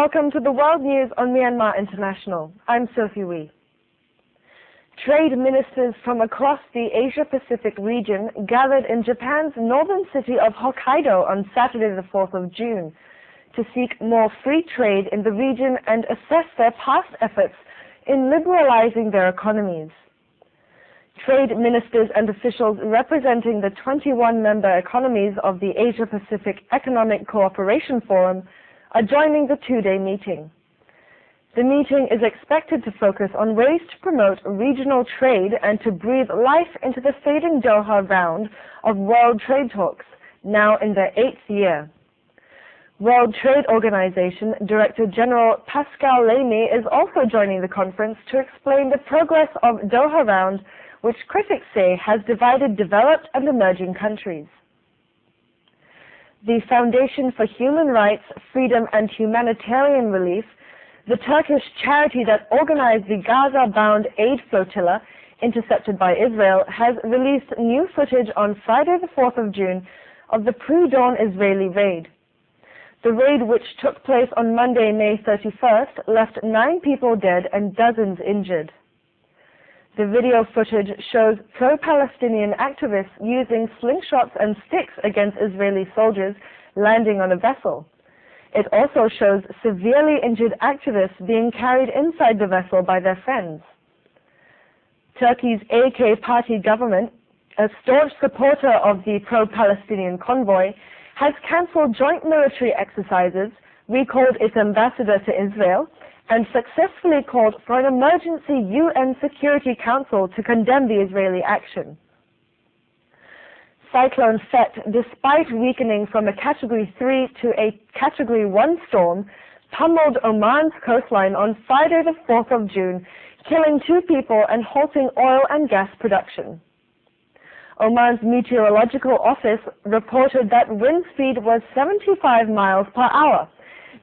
Welcome to the World News on Myanmar International. I'm Sophie Wee. Trade ministers from across the Asia-Pacific region gathered in Japan's northern city of Hokkaido on Saturday the 4th of June to seek more free trade in the region and assess their past efforts in liberalizing their economies. Trade ministers and officials representing the 21-member economies of the Asia-Pacific Economic Cooperation Forum are joining the two-day meeting. The meeting is expected to focus on ways to promote regional trade and to breathe life into the fading Doha round of World Trade Talks, now in their 8th year. World Trade Organization Director General Pascal Lamy is also joining the conference to explain the progress of Doha round, which critics say has divided developed and emerging countries. The Foundation for Human Rights, Freedom and Humanitarian Relief, the Turkish charity that organized the Gaza-bound aid flotilla intercepted by Israel, has released new footage on Friday the 4th of June of the pre-dawn Israeli raid. The raid, which took place on Monday, May 31st, left 9 people dead and dozens injured. The video footage shows pro-Palestinian activists using slingshots and sticks against Israeli soldiers landing on a vessel. It also shows severely injured activists being carried inside the vessel by their friends. Turkey's AK party government, a staunch supporter of the pro-Palestinian convoy, has cancelled joint military exercises, recalled its ambassador to Israel, and successfully called for an emergency UN Security Council to condemn the Israeli action. Cyclone Fet, despite weakening from a Category 3 to a Category 1 storm, pummeled Oman's coastline on Friday the 4th of June, killing 2 people and halting oil and gas production. Oman's meteorological office reported that wind speed was 75 miles per hour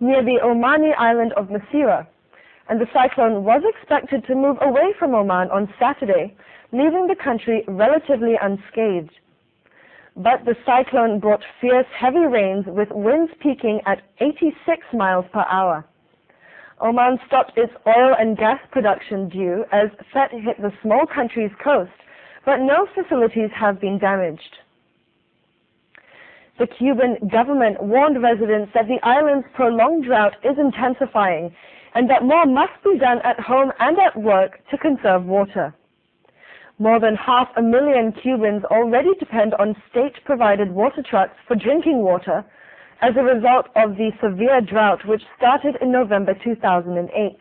near the Omani island of Masira, and the cyclone was expected to move away from Oman on Saturday, leaving the country relatively unscathed. But the cyclone brought fierce heavy rains with winds peaking at 86 miles per hour. Oman stopped its oil and gas production due as Fet hit the small country's coast, but no facilities have been damaged. The Cuban government warned residents that the island's prolonged drought is intensifying and that more must be done at home and at work to conserve water. More than 500,000 Cubans already depend on state-provided water trucks for drinking water as a result of the severe drought which started in November 2008.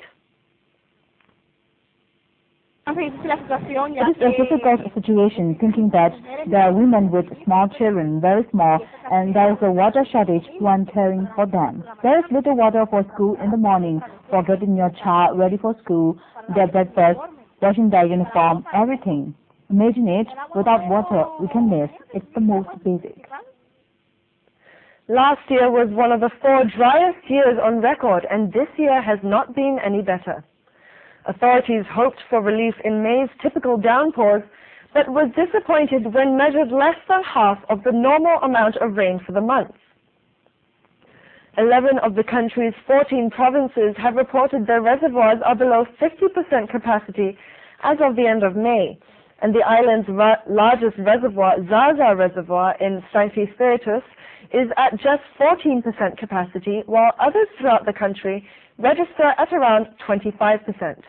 It is a difficult situation thinking that there are women with small children, very small, and there is a water shortage who are caring for them. There is little water for school in the morning, for getting your child ready for school, their breakfast, washing their uniform, everything. Imagine it, without water we can live. It's the most basic. Last year was one of the 4 driest years on record, and this year has not been any better. Authorities hoped for relief in May's typical downpours, but was disappointed when measured less than half of the normal amount of rain for the month. 11 of the country's 14 provinces have reported their reservoirs are below 50% capacity as of the end of May, and the island's largest reservoir, Zaza Reservoir in Saint Spiritus, is at just 14% capacity, while others throughout the country register at around 25%.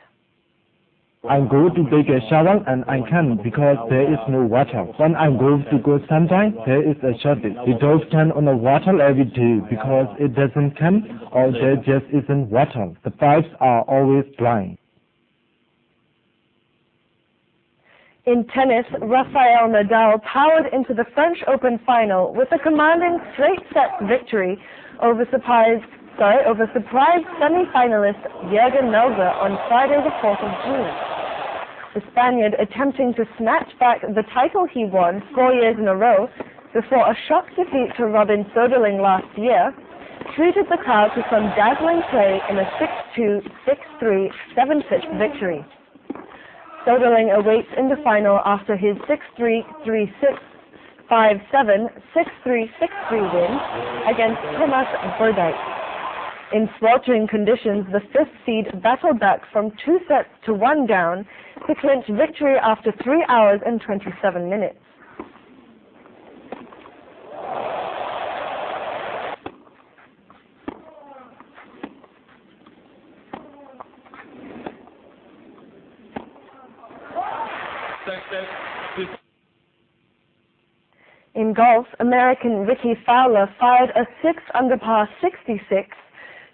I go to take a shower and I can't because there is no water. When I go to go sunshine, there is a shortage. We don't stand on the water every day because it doesn't come or there just isn't water. The pipes are always dry. In tennis, Rafael Nadal powered into the French Open final with a commanding straight-set victory over surprise semi-finalist Jürgen Melzer on Friday the 4th of June. The Spaniard, attempting to snatch back the title he won 4 years in a row before a shock defeat to Robin Soderling last year, treated the crowd to some dazzling play in a 6-2, 6-3, 7-pitch victory. Soderling awaits in the final after his 6-3, 3-6, 5-7, 6-3, 6-3 win against Thomas Berdijk. In sweltering conditions, the fifth seed battled back from 2 sets to 1 down to clinch victory after 3 hours and 27 minutes. In golf, American Ricky Fowler fired a 6 under par 66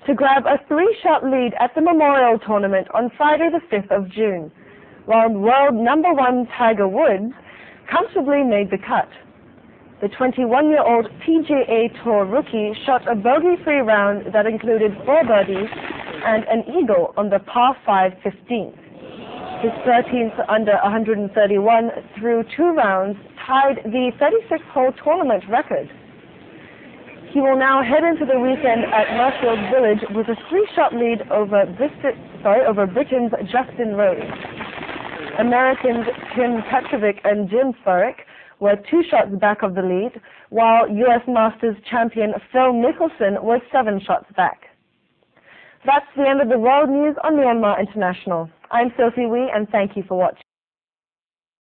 to grab a 3-shot lead at the Memorial Tournament on Friday the 5th of June, while world number 1 Tiger Woods comfortably made the cut. The 21-year-old PGA Tour rookie shot a bogey-free round that included 4 birdies and an eagle on the par 5 15th. His 13th under 131 through 2 rounds tied the 36-hole tournament record. He will now head into the weekend at Marshfield Village with a 3-shot lead over Britain's Justin Rose. Americans Tim Petrovic and Jim Furyk were 2 shots back of the lead, while U.S. Masters champion Phil Mickelson was 7 shots back. That's the end of the world news on Myanmar International. I'm Sophie Wee, and thank you for watching.